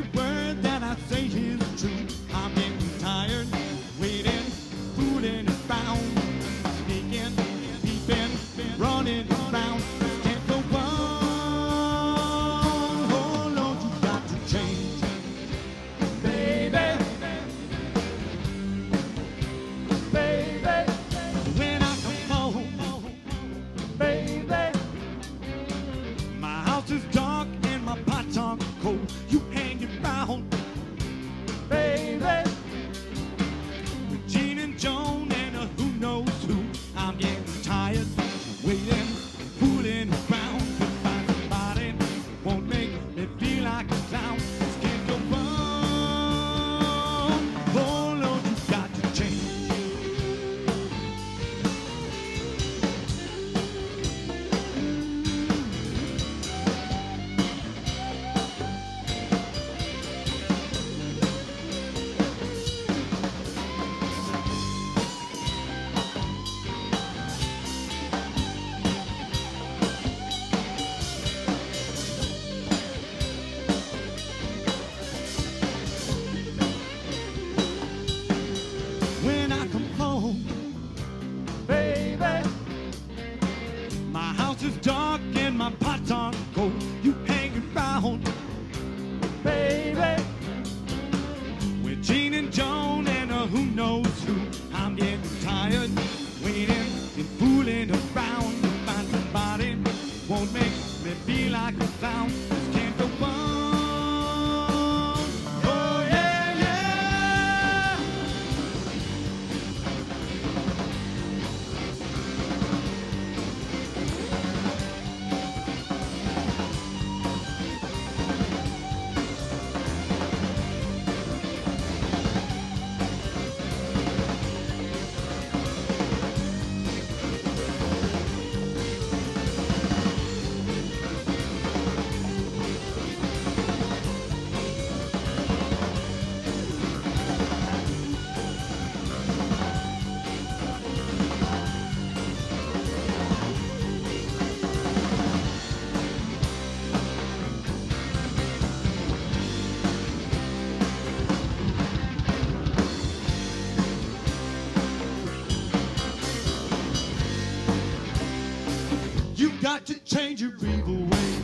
every word that I say is true. I'm getting tired, waiting, fooling around, sneaking, peeping, running around. Can't go on. Oh Lord, you got to change, baby. Baby, when I come home, baby, my house is dark and my pots are cold. You hanging around, baby, with Gene and Joan and who knows who. I'm getting tired, waiting, fooling around to find somebody won't make me feel like a clown. This can't go on. Oh Lord, you got to change. When I come home, baby, my house is dark and my pots are cold. You hang around, baby, with Gene and Joan and who knows who. I'm getting tired, waiting and fooling around to find somebody won't make me feel like a clown. This can't go on. Oh yeah, yeah. You got to change your evil ways.